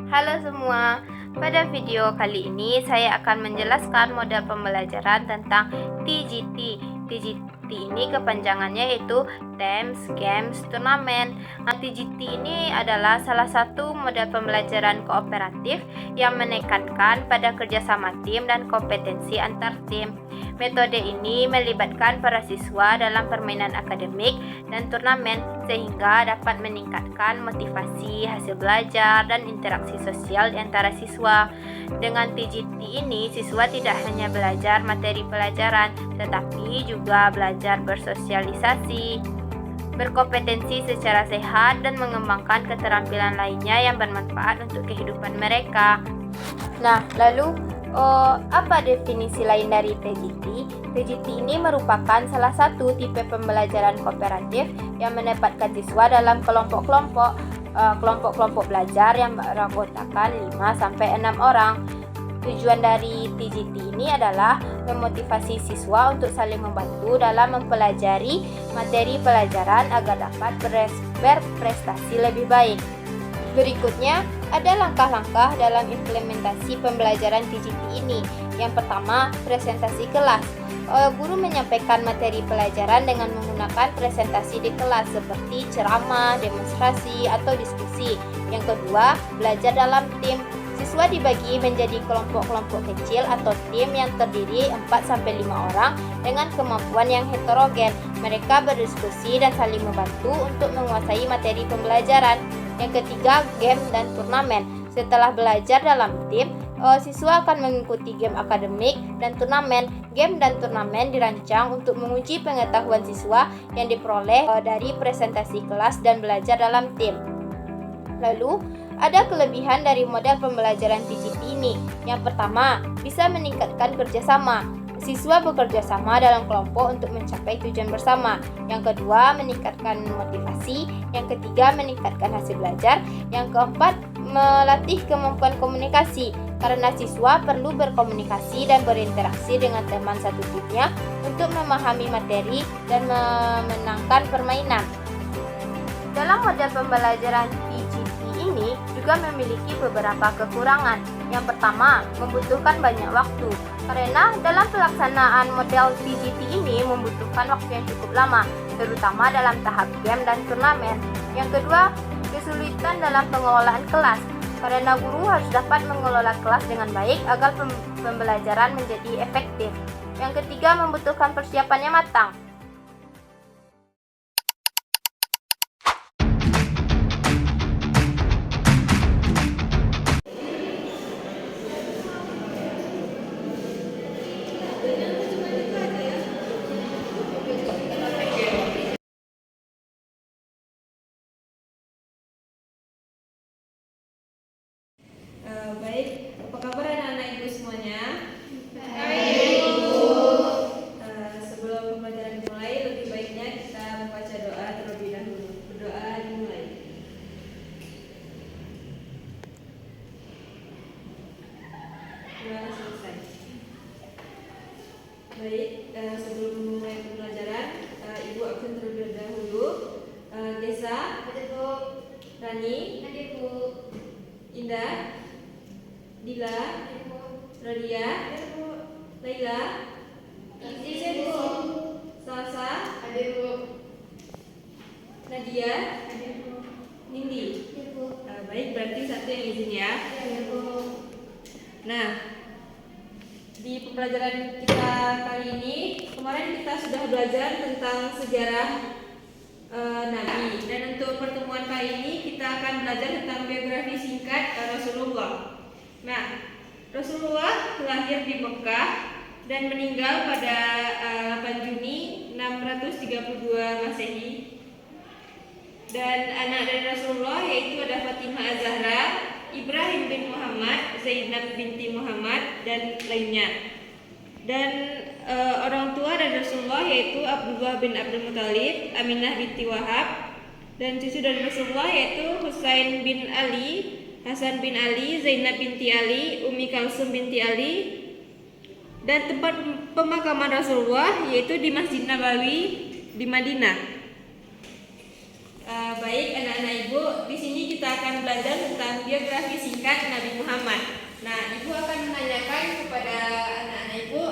Halo semua, pada video kali ini saya akan menjelaskan model pembelajaran tentang TGT. TGT ini kepanjangannya yaitu Teams, Games, Turnamen. TGT ini adalah salah satu model pembelajaran kooperatif yang menekankan pada kerjasama tim dan kompetensi antar tim. Metode ini melibatkan para siswa dalam permainan akademik dan turnamen sehingga dapat meningkatkan motivasi, hasil belajar, dan interaksi sosial di antara siswa. Dengan TGT ini, siswa tidak hanya belajar materi pelajaran, tetapi juga belajar bersosialisasi, berkompetensi secara sehat, dan mengembangkan keterampilan lainnya yang bermanfaat untuk kehidupan mereka. Nah, lalu apa definisi lain dari TGT? TGT ini merupakan salah satu tipe pembelajaran kooperatif yang menempatkan siswa dalam kelompok-kelompok belajar yang beranggotakan 5-6 orang. Tujuan dari TGT ini adalah memotivasi siswa untuk saling membantu dalam mempelajari materi pelajaran agar dapat berprestasi lebih baik. Berikutnya, ada langkah-langkah dalam implementasi pembelajaran TGT ini. Yang pertama, presentasi kelas. Guru menyampaikan materi pelajaran dengan menggunakan presentasi di kelas seperti ceramah, demonstrasi, atau diskusi. Yang kedua, belajar dalam tim. Siswa dibagi menjadi kelompok-kelompok kecil atau tim yang terdiri 4-5 orang dengan kemampuan yang heterogen. Mereka berdiskusi dan saling membantu untuk menguasai materi pembelajaran. Yang ketiga, game dan turnamen. Setelah belajar dalam tim, siswa akan mengikuti game akademik dan turnamen. Game dan turnamen dirancang untuk menguji pengetahuan siswa yang diperoleh dari presentasi kelas dan belajar dalam tim. Lalu, ada kelebihan dari model pembelajaran TGT ini. Yang pertama, bisa meningkatkan kerjasama. Siswa bekerja sama dalam kelompok untuk mencapai tujuan bersama. Yang kedua, meningkatkan motivasi. Yang ketiga, meningkatkan hasil belajar. Yang keempat, melatih kemampuan komunikasi. Karena siswa perlu berkomunikasi dan berinteraksi dengan teman satu timnya untuk memahami materi dan memenangkan permainan. Dalam model pembelajaran TGT ini juga memiliki beberapa kekurangan. Yang pertama, membutuhkan banyak waktu. Karena dalam pelaksanaan model TGT ini membutuhkan waktu yang cukup lama, terutama dalam tahap game dan turnamen. Yang kedua, kesulitan dalam pengelolaan kelas. Karena guru harus dapat mengelola kelas dengan baik agar pembelajaran menjadi efektif. Yang ketiga, membutuhkan persiapan yang matang. Baik, apa kabar anak-anak ibu semuanya? Baik, Ibu. Sebelum pembelajaran dimulai, lebih baiknya kita membaca doa terlebih dahulu. Berdoa dimulai. Doa selesai. Baik, sebelum memulai pembelajaran, ibu akan terlebih dahulu. Geza, Rani, Indah, Dila, Radia, Laila, Salsa, Nadia, Nindi. Baik, berarti satu yang izin ya. Nah, di pembelajaran kita kali ini, kemarin kita sudah belajar tentang sejarah Nabi. Dan untuk pertemuan kali ini kita akan belajar tentang biografi singkat Rasulullah. Nah, Rasulullah lahir di Mekah dan meninggal pada 8 Juni 632 Masehi. Dan anak dari Rasulullah yaitu ada Fatimah Az-Zahra, Ibrahim bin Muhammad, Zainab binti Muhammad, dan lainnya. Dan orang tua dari Rasulullah yaitu Abdullah bin Abdul Muthalib, Aminah binti Wahab, dan cucu dari Rasulullah yaitu Husain bin Ali, Hasan bin Ali, Zainab binti Ali, Ummi Kalsum binti Ali. Dan tempat pemakaman Rasulullah yaitu di Masjid Nabawi di Madinah. Baik anak-anak ibu, di sini kita akan belajar tentang biografi singkat Nabi Muhammad. Nah, Ibu akan menanyakan kepada anak-anak Ibu,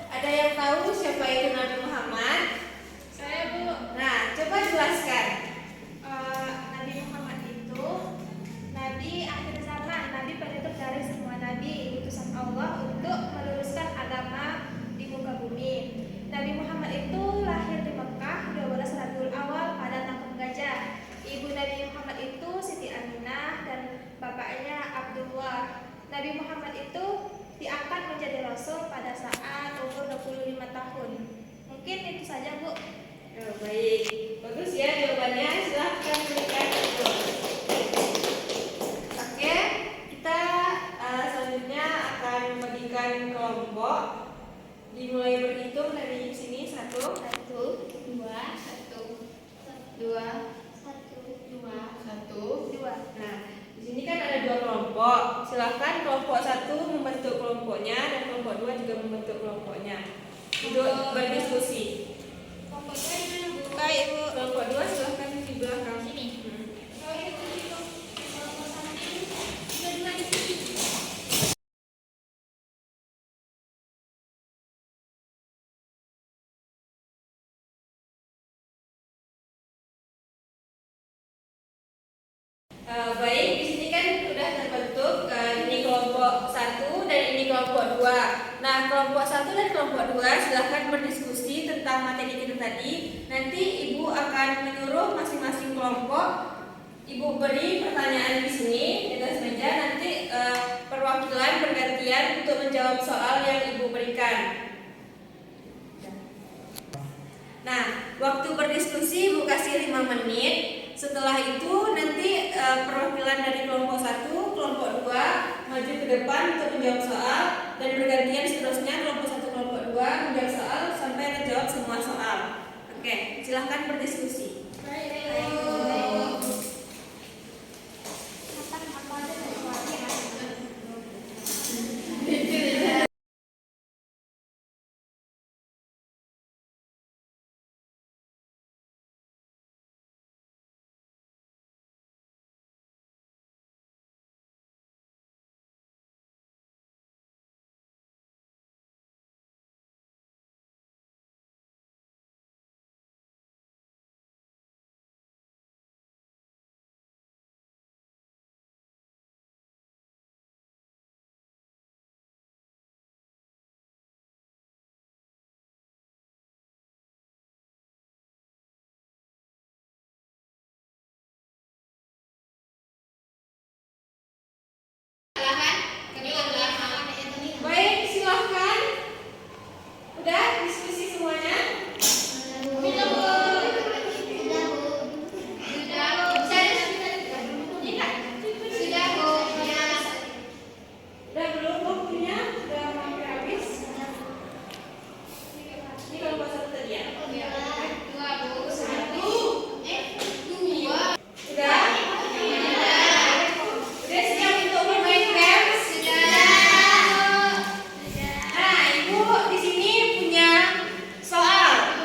ada yang tahu siapa itu Nabi Muhammad? Saya, Bu. Nah, coba jelaskan. Nabi Muhammad itu Nabi akhir zaman, Nabi penutup dari semua Nabi, utusan Allah untuk meluruskan agama di muka bumi. Nabi Muhammad itu lahir di Mekah 12 Rabiul Awal pada tahun gajah. Ibu Nabi Muhammad itu Siti Aminah dan bapaknya Abdullah. Nabi Muhammad itu diangkat menjadi Rasul pada saat umur 25 tahun. Mungkin itu saja, Bu. Oh, baik, bagus ya jawabannya. Silahkan berikan itu. Oke, kita selanjutnya akan membagikan kelompok. Dimulai berhitung dari sini 1, 1, 2, 1, 2, 2. Nah, di sini kan ada 2 kelompok. Silahkan kelompok 1 membentuk kelompoknya dan kelompok 2 juga membentuk kelompoknya untuk berdiskusi. Kelompoknya gimana, Bu? Baik, Bu. Kelompok 2 silahkan di belakang. Sini. Oh, itu. Kelompok sama ini. Dua-dua di sini. Baik, di sini kan sudah terbentuk ini kelompok 1 dan ini kelompok 2. Nah, kelompok 1 dan kelompok 2 silahkan berdiskusi tentang materi kita tadi. Nanti Ibu akan menyuruh masing-masing kelompok. Ibu beri pertanyaan di sini di atas meja. Nanti perwakilan bergantian untuk menjawab soal yang Ibu berikan. Nah, waktu berdiskusi Ibu kasih 5 menit. Setelah itu nanti perwakilan dari kelompok 1, kelompok 2 maju ke depan untuk menjawab soal dan bergantian seterusnya kelompok 1, kelompok 2 menjawab soal sampai terjawab semua soal. Oke, silahkan berdiskusi. Baik, silahkan. Udah diskusi semuanya? Udah belum waktunya? Udah hampir habis? Ini kelompok 1 tadi ya? Udah? Udah siap untuk bermain games? Nah, Ibu di sini punya soal.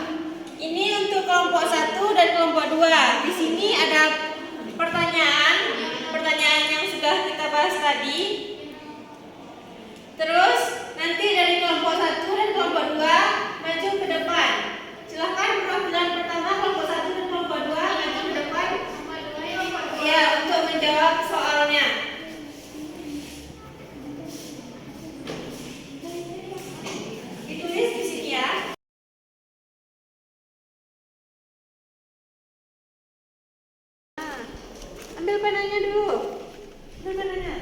Ini untuk kelompok 1 dan kelompok 2. Di sini ada pertanyaan yang sudah kita bahas tadi. Terus nanti dari kelompok 1 dan kelompok 2 maju ke depan. Silahkan perwakilan pertama kelompok 1 dan kelompok 2 maju ke depan. Ya, untuk menjawab soalnya. Ditulis di sini ya. Ambil penanya dulu. Ambil penanya.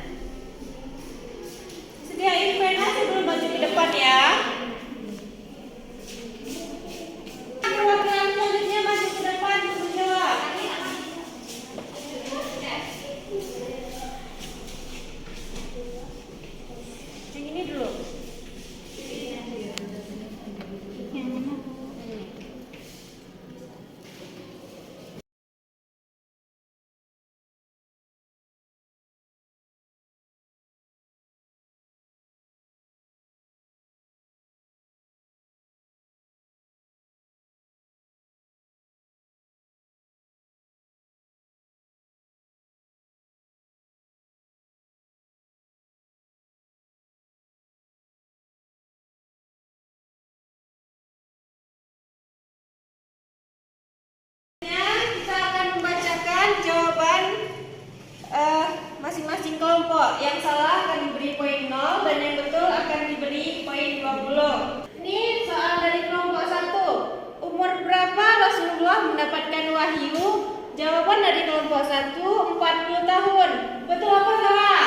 yang salah akan diberi poin 0 dan yang betul akan diberi poin 20. Ini soal dari kelompok 1. Umur berapa Rasulullah mendapatkan wahyu? Jawaban dari kelompok 1, 40 tahun. Betul apa salah?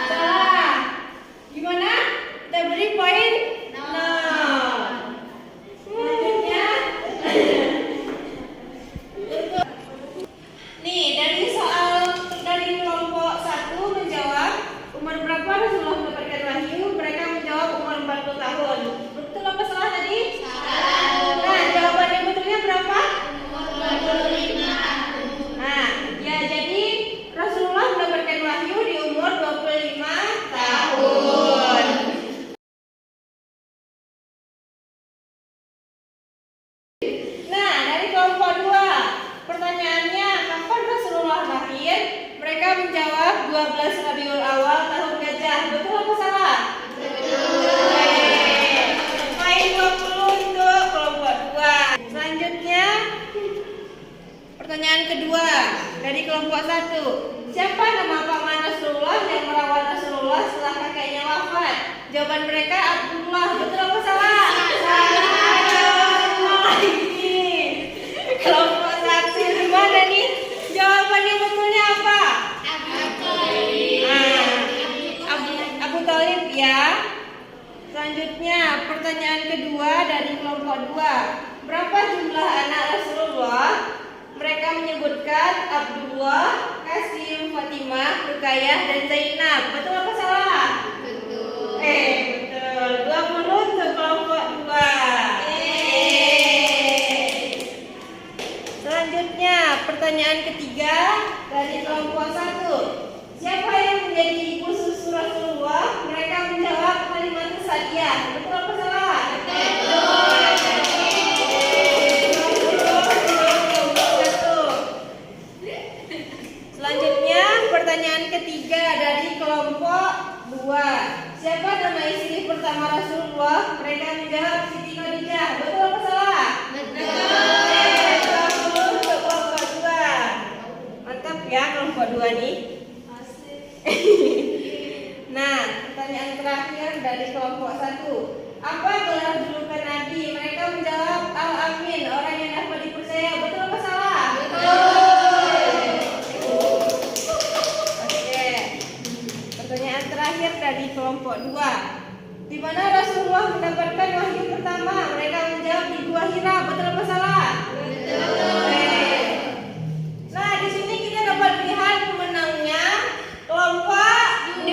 Salah. Gimana? Kita beri poin 0. Selanjutnya nih, dari soal dari kelompok 1 menjawab umur berapa Rasulullah mendapatkan wahyu, mereka menjawab umur 40 tahun. Betul apa salah tadi? Salah. Nah, jawaban yang betulnya berapa? Umur 25. Nah, ya jadi Rasulullah mendapatkan wahyu di umur 25 tahun. Nah, dari kelompok 2, pertanyaannya kapan Rasulullah lahir? Mereka menjawab 12 Rabiul Awal tahun Gajah. Betul apa salah? Betul. Poin 20 untuk kelompok 2. Selanjutnya pertanyaan kedua dari kelompok 1. Siapa nama paman Rasulullah yang merawat Rasulullah setelah kakeknya wafat? Jawaban mereka Abdullah. Betul apa salah? Salah. Kelompok 1 gimana nih? Jawaban yang betulnya apa? Abu Thalib ya. Selanjutnya pertanyaan kedua dari kelompok 2. Berapa jumlah anak Rasulullah? Mereka menyebutkan Abdullah, Qasim, Fatimah, Ruqayyah, dan Zainab. Betul apa salah? Betul. Betul. 20 untuk kelompok 2. Selanjutnya pertanyaan ketiga dari kelompok 1. Siapa yang menjadi ibu susu Rasulullah? Mereka menjawab Halimah Sa'diyah. Betul apa salah? Betul. Selanjutnya pertanyaan ketiga dari kelompok 2. Siapa nama istri pertama Rasulullah? Mereka menjawab Siti Khadijah. Betul apa salah? Betul. Untuk kelompok 2. Mantap ya kelompok 2 nih. Nah, pertanyaan terakhir dari kelompok 1. Apa gelar julukan Nabi? Mereka menjawab Al-Amin, orang yang dapat dipercaya. Betul apa salah? Betul. Oke. Pertanyaan terakhir dari kelompok 2. Di mana Rasulullah mendapatkan wahyu pertama? Mereka menjawab di Gua Hira. Betul apa salah? Betul. Nah, di sini kita dapat lihat pemenangnya kelompok 2.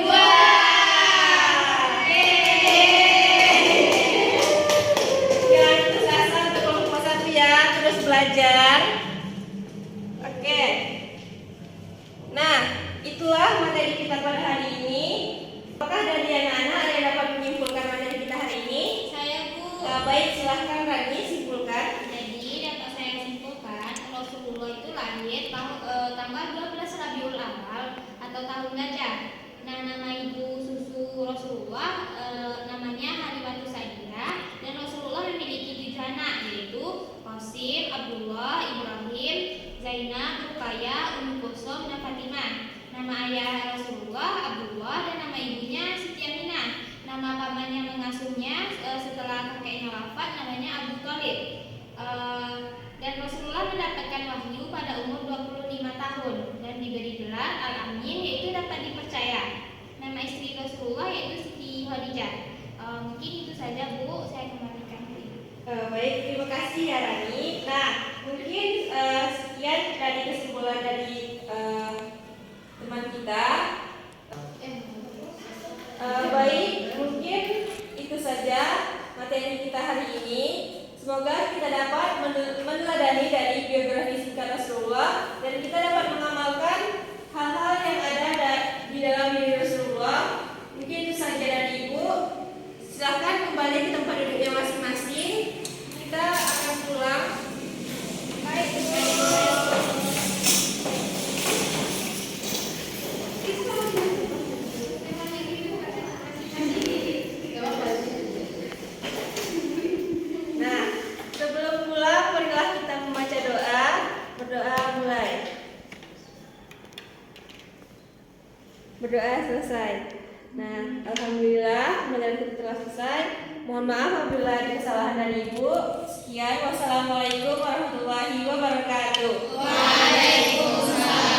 Jangan putus asa untuk kelompok 1 ya, terus belajar. Oke. Nah, itulah materi kita pada hari ini. Apakah dari anak-anak ada yang dapat menyimpulkan materi kita hari ini? Saya Bu. Baik, silahkan Rani simpulkan. Jadi dapat saya simpulkan Rasulullah itu lahir tanggal 12 Rabiul Awal atau tahun gajah. Nah, nama ibu susu Rasulullah namanya Halimah Sa'diyah, dan Rasulullah memiliki 7 anak, yaitu Qasim, Abdullah, Ibrahim, Zainab, Ruqayyah, Ummu Kulsum, dan Fatimah. Nama ayah Rasulullah Abdullah dan nama ibunya Siti Aminah. Nama pamannya mengasuhnya setelah kakeknya wafat namanya Abu Thalib. Dan Rasulullah mendapatkan wahyu pada umur 25 tahun dan diberi gelar Al-Amin, yaitu dapat dipercaya. Nama istri Rasulullah yaitu Siti Khadijah. Mungkin itu saja Bu, saya kembalikan ke Ibu. Baik, terima kasih ya Rani. Nah, mungkin sekian dari kesimpulan dari teman kita. Baik, mungkin itu saja materi kita hari ini. Semoga kita dapat meneladani dari biografi singkat Rasulullah dan kita dapat mengamalkan hal-hal yang ada di dalam diri Rasulullah. Mungkin itu saja dari Ibu. Silahkan kembali ke tempat duduknya masing-masing. Kita akan pulang berdoa selesai. Nah, alhamdulillah pembelajaran kita telah selesai. Mohon maaf apabila ada kesalahan dari Ibu. Sekian, wassalamualaikum warahmatullahi wabarakatuh. Waalaikumsalam.